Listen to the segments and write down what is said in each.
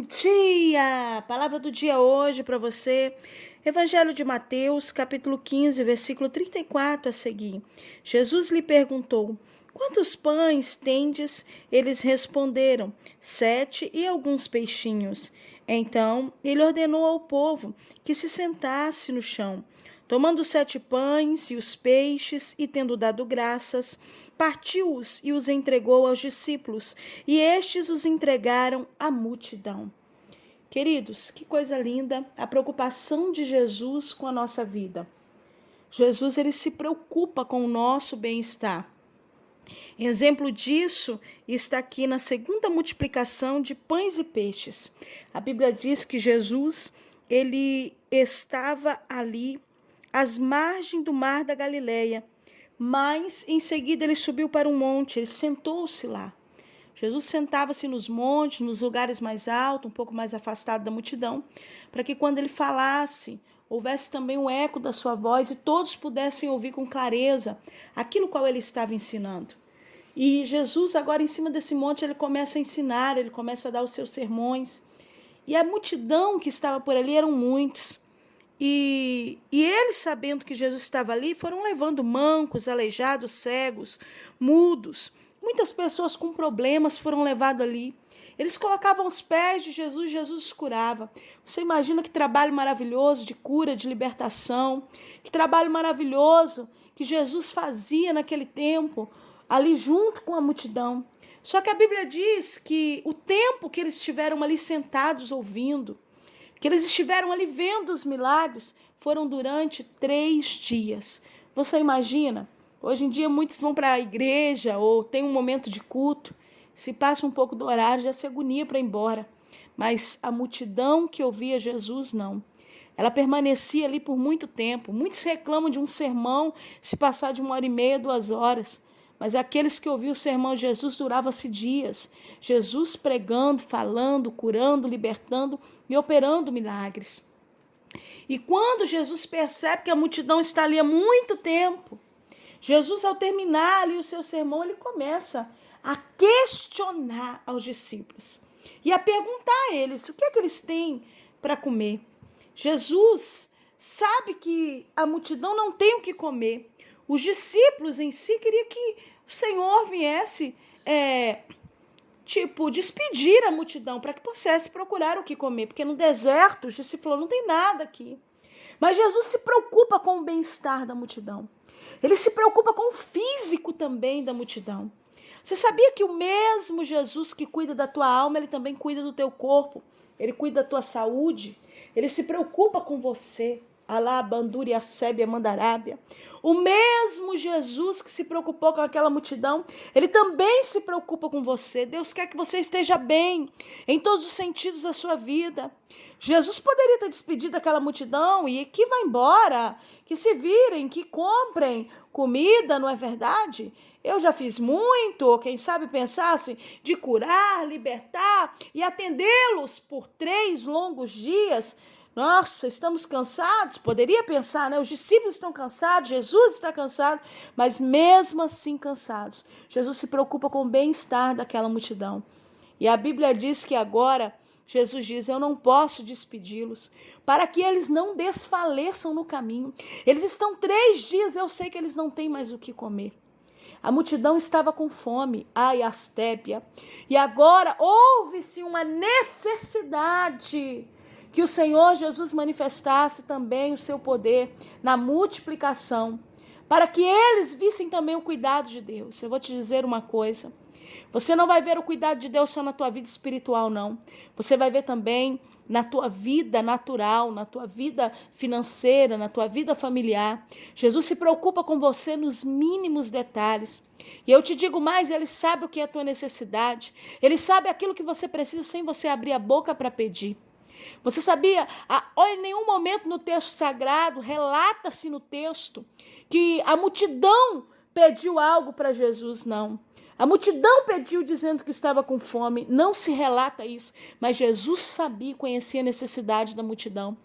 dia! Palavra do dia hoje para você. Evangelho de Mateus, capítulo 15, versículo 34 a seguir. Jesus lhe perguntou: quantos pães tendes? Eles responderam: 7 e alguns peixinhos. Então ele ordenou ao povo que se sentasse no chão. Tomando 7 pães e os peixes, e tendo dado graças, partiu-os e os entregou aos discípulos, e estes os entregaram à multidão. Queridos, que coisa linda a preocupação de Jesus com a nossa vida. Jesus, ele se preocupa com o nosso bem-estar. Exemplo disso está aqui na segunda multiplicação de pães e peixes. A Bíblia diz que Jesus, ele estava ali às margens do mar da Galileia, mas em seguida ele subiu para um monte, ele sentou-se lá. Jesus sentava-se nos montes, nos lugares mais altos, um pouco mais afastado da multidão, para que quando ele falasse, houvesse também um eco da sua voz e todos pudessem ouvir com clareza aquilo qual ele estava ensinando. E Jesus agora em cima desse monte, ele começa a ensinar, ele começa a dar os seus sermões. E a multidão que estava por ali eram muitos. E eles, sabendo que Jesus estava ali, foram levando mancos, aleijados, cegos, mudos. Muitas pessoas com problemas foram levadas ali. Eles colocavam os pés de Jesus, Jesus os curava. Você imagina que trabalho maravilhoso de cura, de libertação, que trabalho maravilhoso que Jesus fazia naquele tempo, ali junto com a multidão. Só que a Bíblia diz que o tempo que eles estiveram ali sentados ouvindo, que eles estiveram ali vendo os milagres, foram durante 3 dias. Você imagina? Hoje em dia muitos vão para a igreja ou tem um momento de culto, se passa um pouco do horário, já se agonia para ir embora. Mas a multidão que ouvia Jesus, não. Ela permanecia ali por muito tempo. Muitos reclamam de um sermão se passar de 1h30, 2 horas. Mas aqueles que ouviam o sermão de Jesus durava-se dias. Jesus pregando, falando, curando, libertando e operando milagres. E quando Jesus percebe que a multidão está ali há muito tempo, Jesus, ao terminar ali o seu sermão, ele começa a questionar aos discípulos e a perguntar a eles o que é que eles têm para comer. Jesus sabe que a multidão não tem o que comer. Os discípulos em si queriam que o Senhor viesse, despedir a multidão para que pudesse procurar o que comer, porque no deserto os discípulos não tem nada aqui. Mas Jesus se preocupa com o bem-estar da multidão. Ele se preocupa com o físico também da multidão. Você sabia que o mesmo Jesus que cuida da tua alma, ele também cuida do teu corpo, ele cuida da tua saúde, ele se preocupa com você. Alá, Bandúria, Sébia, Mandarábia. O mesmo Jesus que se preocupou com aquela multidão, ele também se preocupa com você. Deus quer que você esteja bem em todos os sentidos da sua vida. Jesus poderia ter despedido aquela multidão e que vá embora, que se virem, que comprem comida, não é verdade? Eu já fiz muito, ou quem sabe pensasse, de curar, libertar e atendê-los por 3 longos dias. Nossa, estamos cansados? Poderia pensar, né? Os discípulos estão cansados, Jesus está cansado, mas mesmo assim cansados, Jesus se preocupa com o bem-estar daquela multidão. E a Bíblia diz que agora, Jesus diz, eu não posso despedi-los, para que eles não desfaleçam no caminho. Eles estão 3 dias, eu sei que eles não têm mais o que comer. A multidão estava com fome, ai, Astébia. E agora houve-se uma necessidade que o Senhor Jesus manifestasse também o seu poder na multiplicação, para que eles vissem também o cuidado de Deus. Eu vou te dizer uma coisa, você não vai ver o cuidado de Deus só na tua vida espiritual, não. Você vai ver também na tua vida natural, na tua vida financeira, na tua vida familiar. Jesus se preocupa com você nos mínimos detalhes. E eu te digo mais, ele sabe o que é a tua necessidade. Ele sabe aquilo que você precisa sem você abrir a boca para pedir. Você sabia? Em nenhum momento no texto sagrado, relata-se no texto que a multidão pediu algo para Jesus, não. A multidão pediu dizendo que estava com fome, não se relata isso, mas Jesus sabia e conhecia a necessidade da multidão.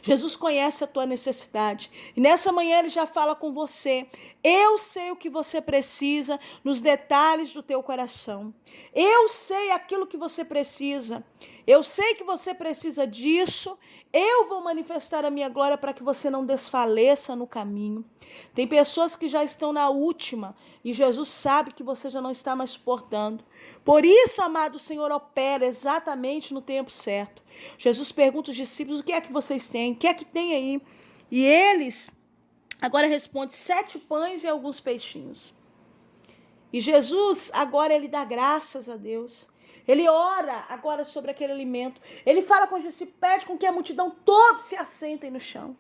Jesus conhece a tua necessidade. E nessa manhã ele já fala com você. Eu sei o que você precisa nos detalhes do teu coração. Eu sei aquilo que você precisa. Eu sei que você precisa disso. Eu vou manifestar a minha glória para que você não desfaleça no caminho. Tem pessoas que já estão na última e Jesus sabe que você já não está mais suportando. Por isso, amado, o Senhor opera exatamente no tempo certo. Jesus pergunta aos discípulos: o que é que vocês têm? O que é que tem aí? E eles agora respondem: 7 pães e alguns peixinhos. E Jesus agora ele dá graças a Deus. Ele ora agora sobre aquele alimento. Ele fala com os discípulos, pede com que a multidão todos se assentem no chão.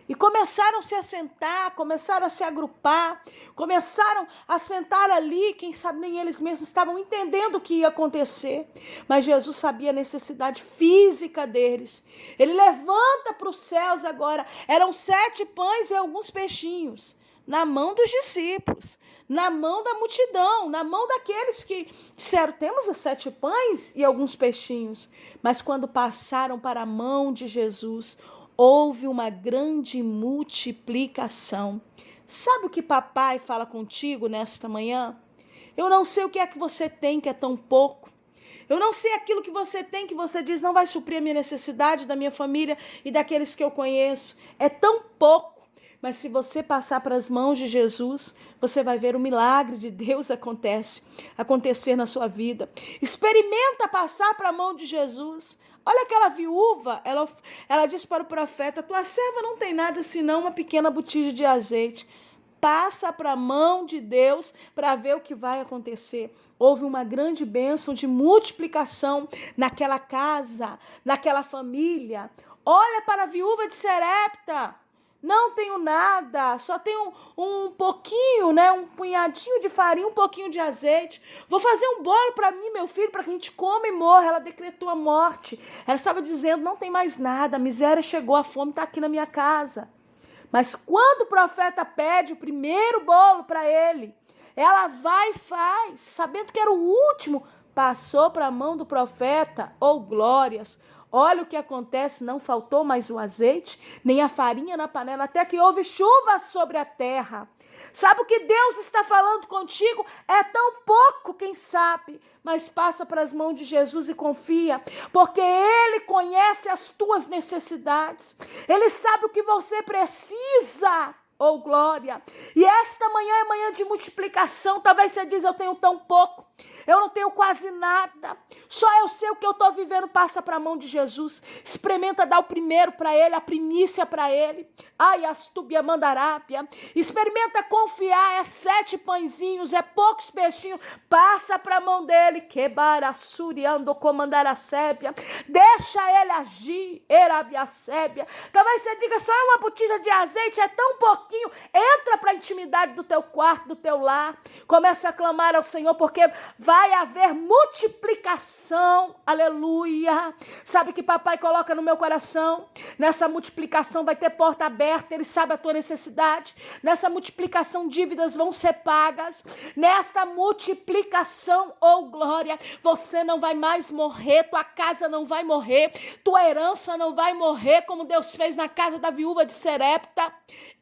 E começaram a se assentar, começaram a se agrupar, começaram a sentar ali, quem sabe nem eles mesmos estavam entendendo o que ia acontecer. Mas Jesus sabia a necessidade física deles. Ele levanta para os céus agora, eram 7 pães e alguns peixinhos, na mão dos discípulos, na mão da multidão, na mão daqueles que disseram, temos os 7 pães e alguns peixinhos. Mas quando passaram para a mão de Jesus, houve uma grande multiplicação. Sabe o que papai fala contigo nesta manhã? Eu não sei o que é que você tem que é tão pouco. Eu não sei aquilo que você tem que você diz não vai suprir a minha necessidade, da minha família e daqueles que eu conheço. É tão pouco. Mas se você passar para as mãos de Jesus, você vai ver o milagre de Deus acontecer na sua vida. Experimenta passar para a mão de Jesus. Olha aquela viúva, ela disse para o profeta, tua serva não tem nada senão uma pequena botija de azeite. Passa para a mão de Deus para ver o que vai acontecer. Houve uma grande bênção de multiplicação naquela casa, naquela família. Olha para a viúva de Serepta. Não tenho nada, só tenho um pouquinho, né? Um punhadinho de farinha, um pouquinho de azeite. Vou fazer um bolo para mim, meu filho, para que a gente coma e morra. Ela decretou a morte. Ela estava dizendo, não tem mais nada, a miséria chegou, a fome está aqui na minha casa. Mas quando o profeta pede o primeiro bolo para ele, ela vai e faz, sabendo que era o último, passou para a mão do profeta, glórias. Olha o que acontece, não faltou mais o azeite, nem a farinha na panela, até que houve chuva sobre a terra. Sabe o que Deus está falando contigo? É tão pouco, quem sabe, mas passa para as mãos de Jesus e confia, porque Ele conhece as tuas necessidades, Ele sabe o que você precisa. Glória. E esta manhã é manhã de multiplicação. Talvez você diz, eu tenho tão pouco, eu não tenho quase nada, só eu sei o que eu estou vivendo. Passa para a mão de Jesus, experimenta dar o primeiro para Ele, a primícia para Ele. Ai, astúbia mandarápia, experimenta confiar, é 7 pãezinhos, é poucos peixinhos, passa para a mão dEle, quebara, suriando, comandar a sébia, deixa Ele agir, erabia sébia. Talvez você diga, só uma botija de azeite, é tão pouquinho. Entra para a intimidade do teu quarto, do teu lar, começa a clamar ao Senhor, porque vai haver multiplicação, aleluia. Sabe o que papai coloca no meu coração? Nessa multiplicação vai ter porta aberta, Ele sabe a tua necessidade. Nessa multiplicação dívidas vão ser pagas. Nesta multiplicação, glória, você não vai mais morrer, tua casa não vai morrer, tua herança não vai morrer, como Deus fez na casa da viúva de Serepta.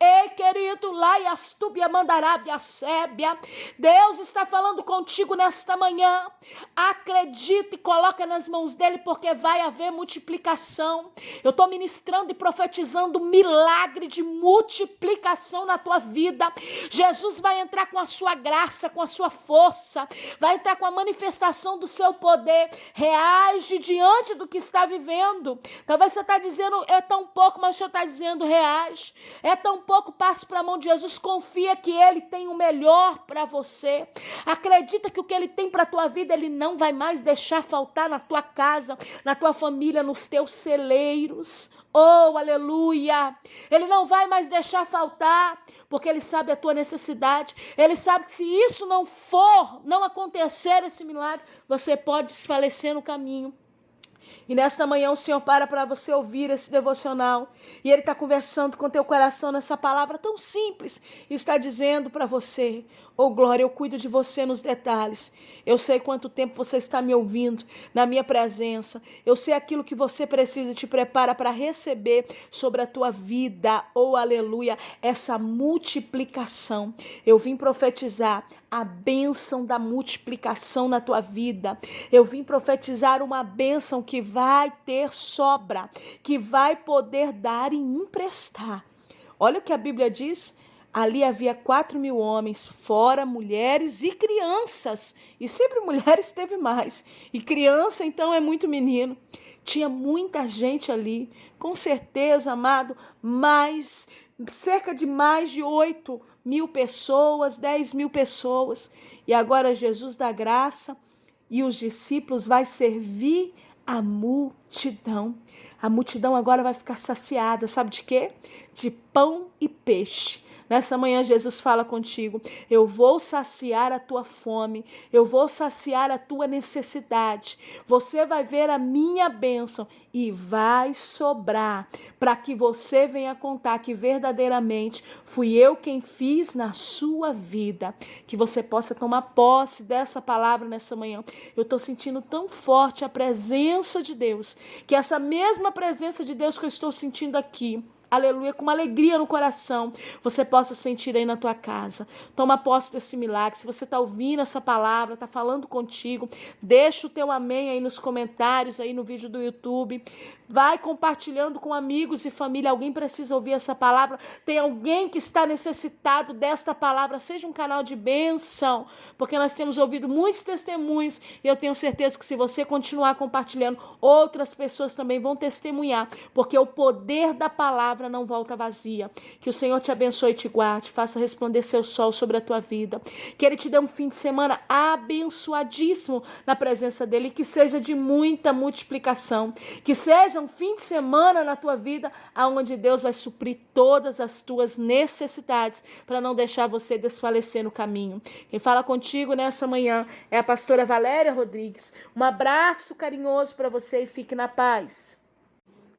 Ei, querido, lá e astúbia mandarábia sébia, Deus está falando contigo nesta manhã. Acredita e coloca nas mãos dEle, porque vai haver multiplicação. Eu estou ministrando e profetizando milagre de multiplicação na tua vida. Jesus vai entrar com a sua graça, com a sua força, vai entrar com a manifestação do seu poder. Reage diante do que está vivendo. Talvez você está dizendo, é tão pouco, mas o Senhor está dizendo, reage. É tão pouco, passe para a mão de Jesus, confia que Ele tem o melhor para você. Acredita que o que Ele tem para a tua vida, Ele não vai mais deixar faltar na tua casa, na tua família, nos teus celeiros. Aleluia! Ele não vai mais deixar faltar, porque Ele sabe a tua necessidade. Ele sabe que se isso não acontecer, esse milagre, você pode desfalecer no caminho. E nesta manhã o Senhor para você ouvir esse devocional. E Ele está conversando com teu coração nessa palavra tão simples. E está dizendo para você, Oh, Glória, eu cuido de você nos detalhes. Eu sei quanto tempo você está me ouvindo na minha presença. Eu sei aquilo que você precisa e te prepara para receber sobre a tua vida. Oh, aleluia, essa multiplicação. Eu vim profetizar a bênção da multiplicação na tua vida. Eu vim profetizar uma bênção que vai ter sobra, que vai poder dar e emprestar. Olha o que a Bíblia diz. Ali havia 4.000 homens, fora mulheres e crianças. E sempre mulheres teve mais. E criança, então, é muito menino. Tinha muita gente ali. Com certeza, amado, cerca de mais de 8.000 pessoas, 10.000 pessoas. E agora Jesus da graça e os discípulos vai servir a multidão. A multidão agora vai ficar saciada, sabe de quê? De pão e peixe. Nessa manhã Jesus fala contigo, eu vou saciar a tua fome, eu vou saciar a tua necessidade. Você vai ver a minha bênção e vai sobrar, para que você venha contar que verdadeiramente fui eu quem fiz na sua vida. Que você possa tomar posse dessa palavra nessa manhã. Eu estou sentindo tão forte a presença de Deus, que essa mesma presença de Deus que eu estou sentindo aqui, aleluia, com uma alegria no coração, você possa sentir aí na tua casa. Toma posse desse milagre. Se você está ouvindo essa palavra, está falando contigo, deixa o teu amém aí nos comentários, aí no vídeo do YouTube. Vai compartilhando com amigos e família. Alguém precisa ouvir essa palavra. Tem alguém que está necessitado desta palavra. Seja um canal de bênção, porque nós temos ouvido muitos testemunhos e eu tenho certeza que se você continuar compartilhando, outras pessoas também vão testemunhar, porque o poder da palavra não volta vazia. Que o Senhor te abençoe e te guarde, faça resplandecer o sol sobre a tua vida, que Ele te dê um fim de semana abençoadíssimo na presença dEle, e que seja de muita multiplicação, que seja um fim de semana na tua vida, onde Deus vai suprir todas as tuas necessidades, para não deixar você desfalecer no caminho. Quem fala contigo nessa manhã é a pastora Valéria Rodrigues. Um abraço carinhoso para você e fique na paz.